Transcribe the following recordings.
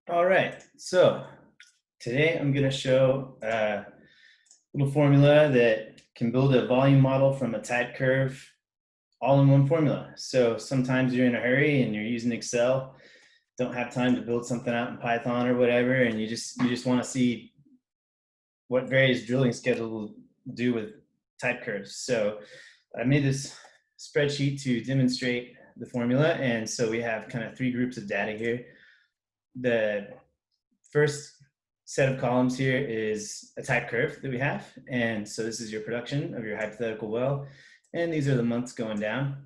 All right, so today I'm going to show a little formula that can build a volume model from a type curve all in one formula. So sometimes you're in a hurry and you're using Excel, don't have time to build something out in Python or whatever, and you just want to see what various drilling schedules will do with type curves. So I made this spreadsheet to demonstrate the formula, and so we have kind of three groups of data here. The first set of columns here is a type curve that we have. And so this is your production of your hypothetical well. And these are the months going down.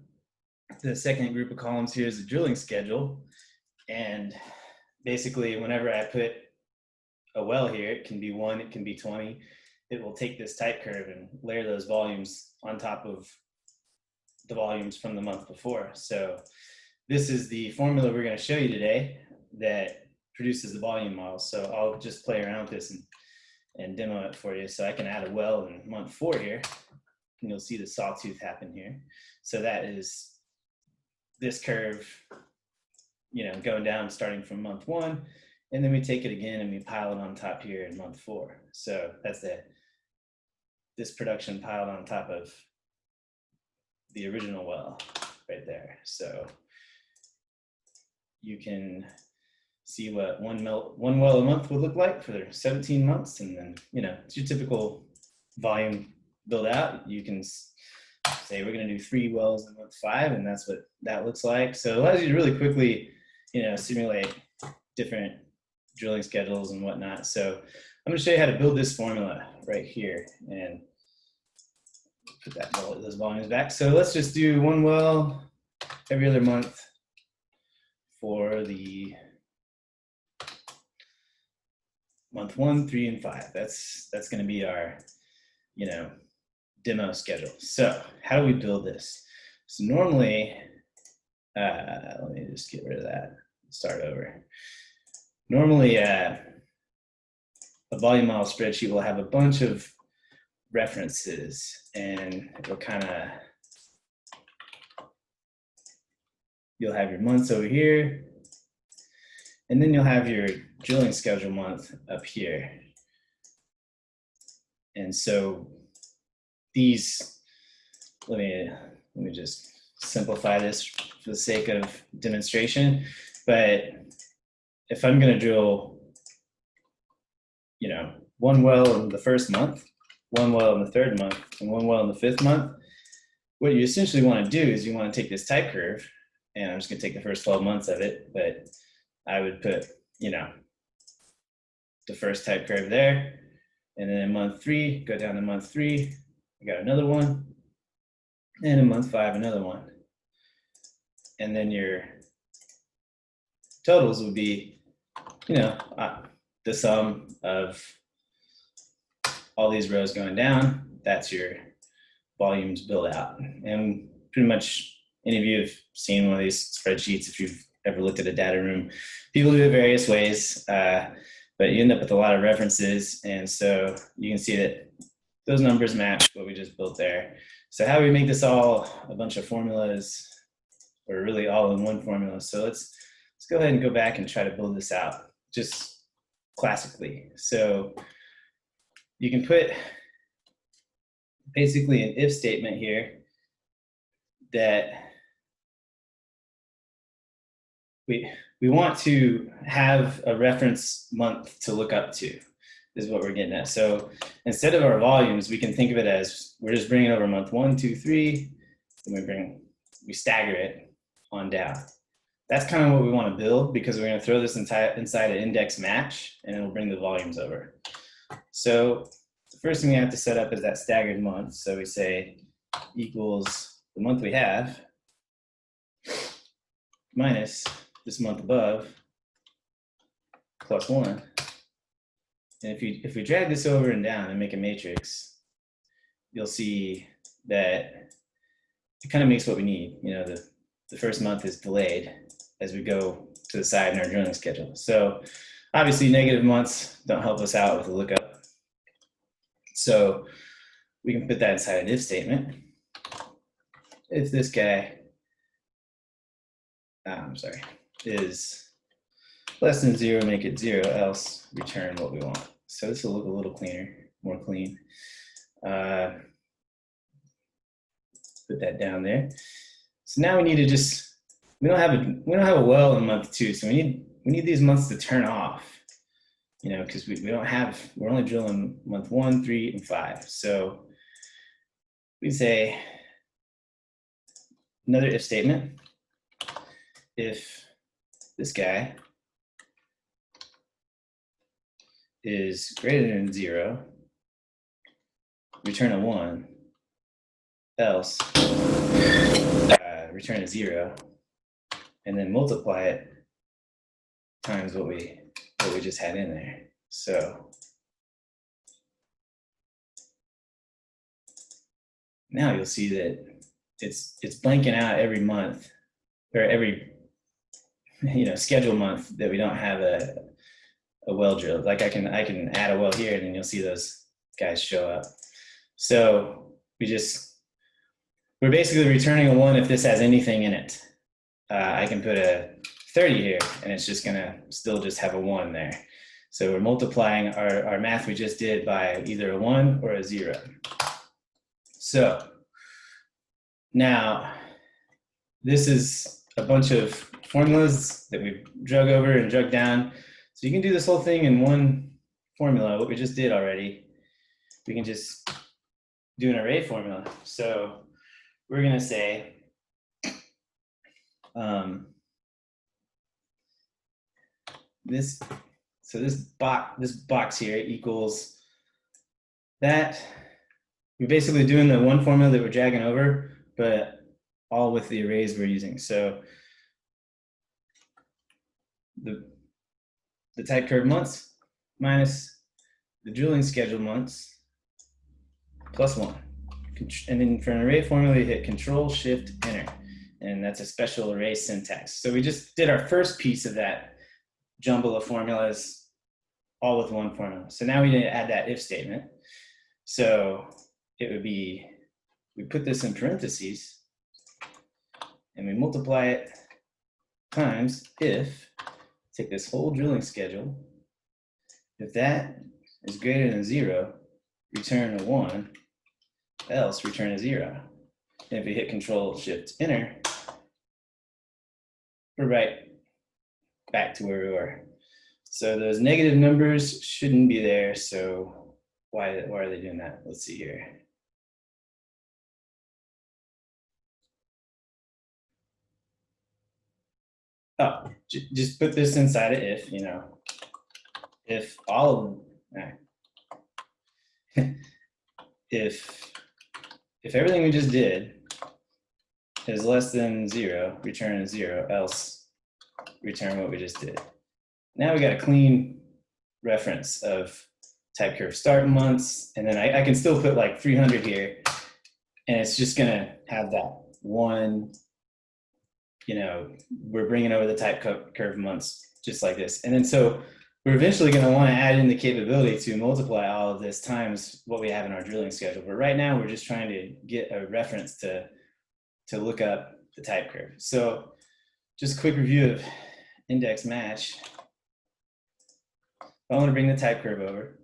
The second group of columns here is the drilling schedule. And basically, whenever I put a well here, it can be 1, it can be 20. It will take this type curve and layer those volumes on top of the volumes from the month before. So this is the formula we're going to show you today that produces the volume model. So I'll just play around with this and demo it for you. So I can add a well in month 4 here, and you'll see the sawtooth happen here. So that is this curve, going down starting from month 1, and then we take it again and we pile it on top here in month 4. So that's this production piled on top of the original well right there. So you can see what one well a month would look like for 17 months. And then, it's your typical volume build out. You can say we're going to do 3 wells in month 5, and that's what that looks like. So it allows you to really quickly, simulate different drilling schedules and whatnot. So I'm going to show you how to build this formula right here and put those volumes back. So let's just do 1 well every other month for the month 1, 3, and 5. That's going to be our, demo schedule. So how do we build this? So normally, let me just get rid of that. Start over. Normally, a volume model spreadsheet will have a bunch of references, and it'll you'll have your months over here, and then you'll have your drilling schedule month up here. And so these, let me just simplify this for the sake of demonstration. But if I'm going to drill, 1 well in the first month, 1 well in the 3rd month, and 1 well in the 5th month, what you essentially want to do is you want to take this type curve, and I'm just going to take the first 12 months of it, but I would put, the first type curve there, and then in month 3, go down to month 3, I got another one, and in month 5, another one. And then your totals would be, the sum of all these rows going down. That's your volumes build out. And pretty much any of you have seen one of these spreadsheets if you've ever looked at a data room. People do it various ways, but you end up with a lot of references, and so you can see that those numbers match what we just built there. So how do we make this all a bunch of formulas, or really all in one formula? So let's go ahead and go back and try to build this out just classically. So you can put basically an if statement here that we want to have a reference month to look up to, is what we're getting at. So instead of our volumes, we can think of it as we're just bringing over month 1, 2, 3, and we stagger it on down. That's kind of what we want to build, because we're going to throw this inside an index match, and it'll bring the volumes over. So the first thing we have to set up is that staggered month. So we say equals the month we have minus this month above plus 1. And if we drag this over and down and make a matrix, you'll see that it kind of makes what we need. The first month is delayed as we go to the side in our drilling schedule. So obviously negative months don't help us out with the lookup. So we can put that inside an if statement. If this guy, is less than 0, make it 0, else return what we want. So this will look a little cleaner, more clean. Put that down there. So now we need to just, we don't have a well in month 2, so we need these months to turn off, you know, because we're only drilling month 1, 3, and 5. So we say another if statement. If this guy is greater than 0, return a 1, else return a 0, and then multiply it times what we just had in there. So now you'll see that it's blanking out every month, or every, you know, schedule month that we don't have a well drilled. Like I can add a well here, and then you'll see those guys show up. So we're basically returning a 1 if this has anything in it. I can put a 30 here, and it's just gonna still just have a 1 there. So we're multiplying our math we just did by either a 1 or a 0. So now this is a bunch of formulas that we've drug over and drug down. So you can do this whole thing in one formula, what we just did already. We can just do an array formula. So we're gonna say, this box here equals that. We're basically doing the one formula that we're dragging over, but all with the arrays we're using. So the type curve months minus the drilling schedule months plus 1. And then for an array formula, you hit Control-Shift-Enter, and that's a special array syntax. So we just did our first piece of that jumble of formulas all with one formula. So now we need to add that if statement. So it would be, we put this in parentheses and we multiply it times if, take this whole drilling schedule, if that is greater than 0, return a 1, else return a 0. And if we hit Control-Shift-Enter, we're right back to where we were. So those negative numbers shouldn't be there. So why are they doing that? Let's see here. Oh, just put this inside of if, you know, if all of, if everything we just did is less than 0, return a 0, else return what we just did. Now we got a clean reference of type curve start months, and then I can still put like 300 here, and it's just gonna have that 1, you know, we're bringing over the type curve months just like this. And then so we're eventually gonna wanna add in the capability to multiply all of this times what we have in our drilling schedule. But right now we're just trying to get a reference to look up the type curve. So just a quick review of index match. I want to bring the type curve over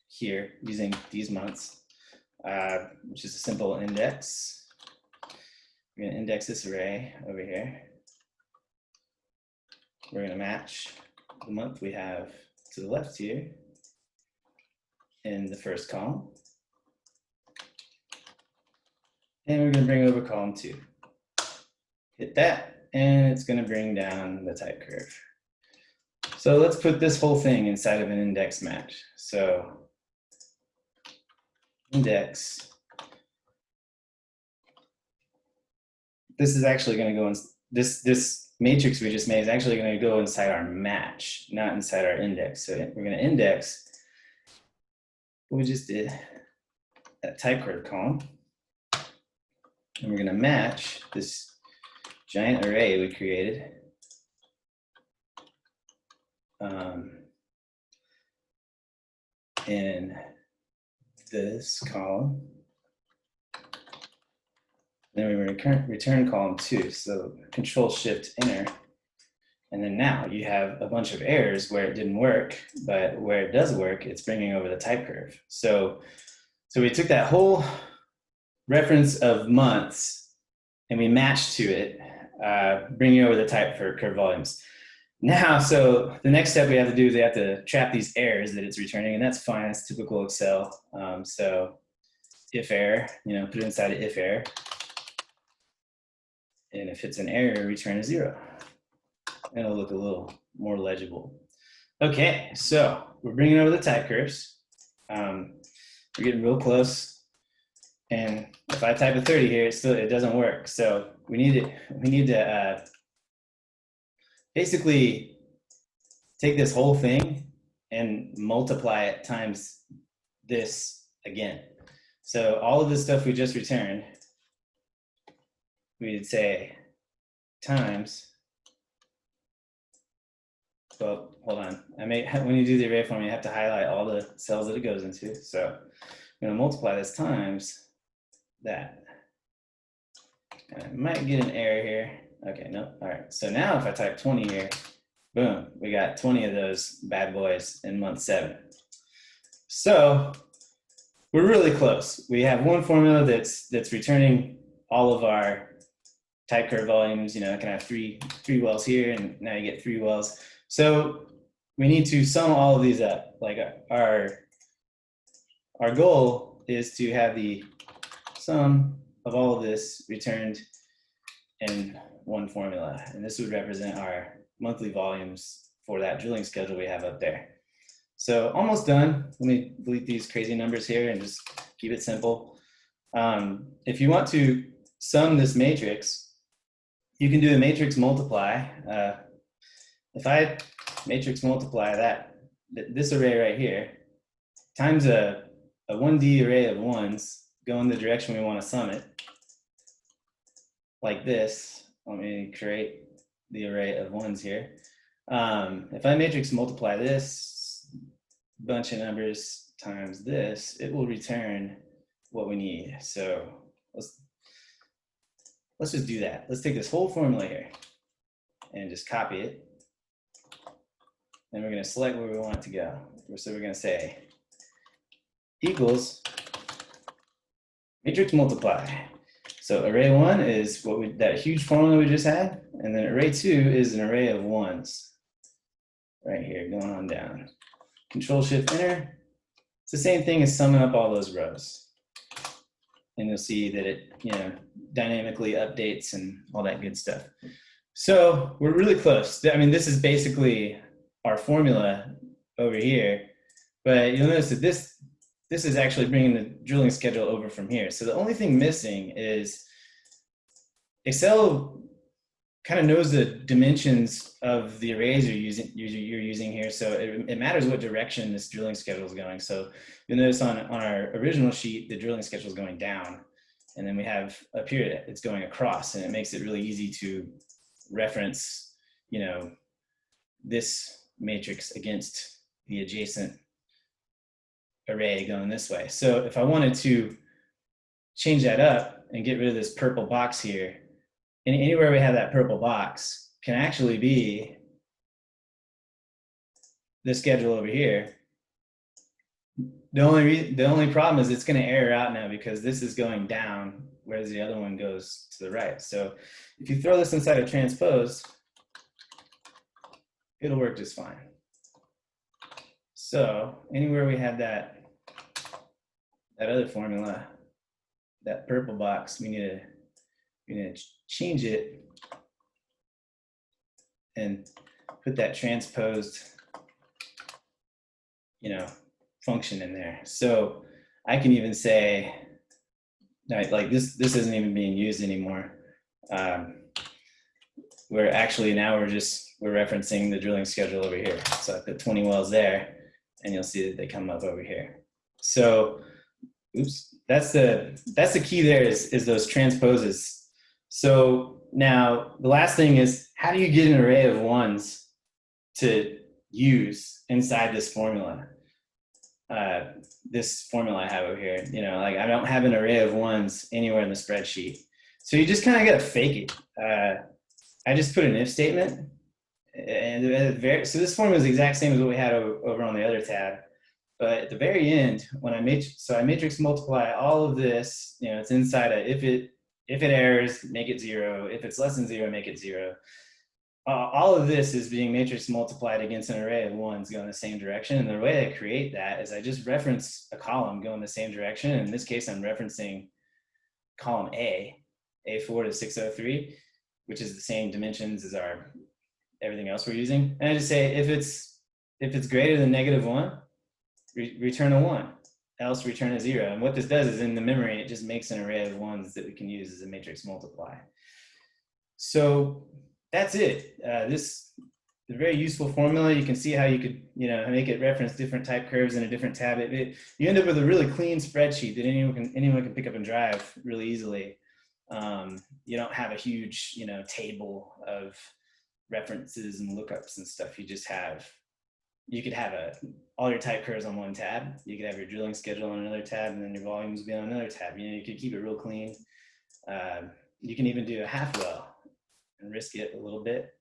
here using these months, which is a simple index. We're going to index this array over here. We're going to match the month we have to the left here in the first column. And we're going to bring over column 2. Hit that, and it's going to bring down the type curve. So let's put this whole thing inside of an index match. So index, this is actually going to go in, this matrix we just made is actually going to go inside our match, not inside our index. So we're going to index what we just did, that type curve column, and we're going to match this giant array we created in this column. Then we return column 2. So Control-Shift-Enter And then now you have a bunch of errors where it didn't work, but where it does work, it's bringing over the type curve. So we took that whole reference of months and we matched to it, bringing over the type for curve volumes. Now, so the next step we have to do is we have to trap these errors that it's returning, and that's fine. It's typical Excel. So if error, put it inside of if error. And if it's an error, return a 0. And it'll look a little more legible. Okay, so we're bringing over the type curves. We're getting real close. And if I type a 30 here, it doesn't work. So we need to basically take this whole thing and multiply it times this again. So all of this stuff we just returned, we'd say times, well, hold on. When you do the array form, you have to highlight all the cells that it goes into. So I'm gonna multiply this times that. And I might get an error here. Okay, no, all right. So now if I type 20 here, boom, we got 20 of those bad boys in month 7. So we're really close. We have one formula that's returning all of our type curve volumes. I can have three wells here, and now you get 3 wells. So we need to sum all of these up. Like our goal is to have the sum of all of this returned in one formula. And this would represent our monthly volumes for that drilling schedule we have up there. So almost done. Let me delete these crazy numbers here and just keep it simple. If you want to sum this matrix, you can do a matrix multiply. If I matrix multiply this array right here times a 1D array of 1s, go in the direction we want to sum it, like this. Let me create the array of 1s here. If I matrix multiply this bunch of numbers times this, it will return what we need. So let's just do that. Let's take this whole formula here and just copy it. And we're going to select where we want it to go. So we're going to say equals matrix multiply. So array 1 is that huge formula we just had, and then array 2 is an array of 1s. Right here, going on down. Control Shift Enter. It's the same thing as summing up all those rows. And you'll see that it dynamically updates and all that good stuff. So we're really close. I mean, this is basically our formula over here, but you'll notice that this is actually bringing the drilling schedule over from here. So the only thing missing is Excel kind of knows the dimensions of the arrays you're using here. So it matters what direction this drilling schedule is going. So you'll notice on our original sheet, the drilling schedule is going down. And then we have up here, it's going across, and it makes it really easy to reference, this matrix against the adjacent array going this way. So if I wanted to change that up and get rid of this purple box here, anywhere we have that purple box can actually be the schedule over here. The only problem is it's going to error out now because this is going down, whereas the other one goes to the right. So if you throw this inside of transpose, it'll work just fine. So anywhere we have that other formula, that purple box, we need to change it and put that transposed, function in there. So I can even say, like this isn't even being used anymore. We're actually now we're referencing the drilling schedule over here. So I put 20 wells there, and you'll see that they come up over here. So, oops, that's the key there is those transposes. So now the last thing is, how do you get an array of 1s to use inside this formula? This formula I have over here, like I don't have an array of 1s anywhere in the spreadsheet. So you just kind of got to fake it. I just put an if statement, And so this formula is the exact same as what we had over on the other tab. But at the very end, when I matrix multiply all of this, it's inside a, if it errors, make it 0. If it's less than 0, make it 0. All of this is being matrix multiplied against an array of ones going the same direction. And the way I create that is I just reference a column going the same direction. In this case, I'm referencing column A4 to 603, which is the same dimensions as everything else we're using. And I just say, if it's greater than -1, return a 1, else return a 0. And what this does is in the memory, it just makes an array of ones that we can use as a matrix multiply. So that's it. This is a very useful formula. You can see how you could, make it reference different type curves in a different tab. You end up with a really clean spreadsheet that anyone can pick up and drive really easily. You don't have a huge, table of references and lookups and stuff. You could have all your type curves on one tab. You could have your drilling schedule on another tab, and then your volumes be on another tab. You could keep it real clean. You can even do a half well and risk it a little bit.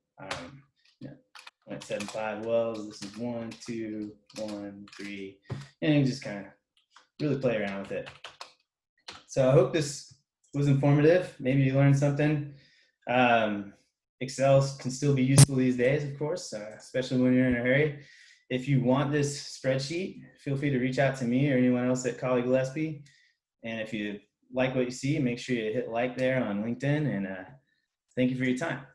0.75 wells. This is 1, 2, 1, 3, and you can just kind of really play around with it. So I hope this was informative. Maybe you learned something. Excel can still be useful these days, of course, especially when you're in a hurry. If you want this spreadsheet, feel free to reach out to me or anyone else at Colleague Gillespie. And if you like what you see, make sure you hit like there on LinkedIn. And thank you for your time.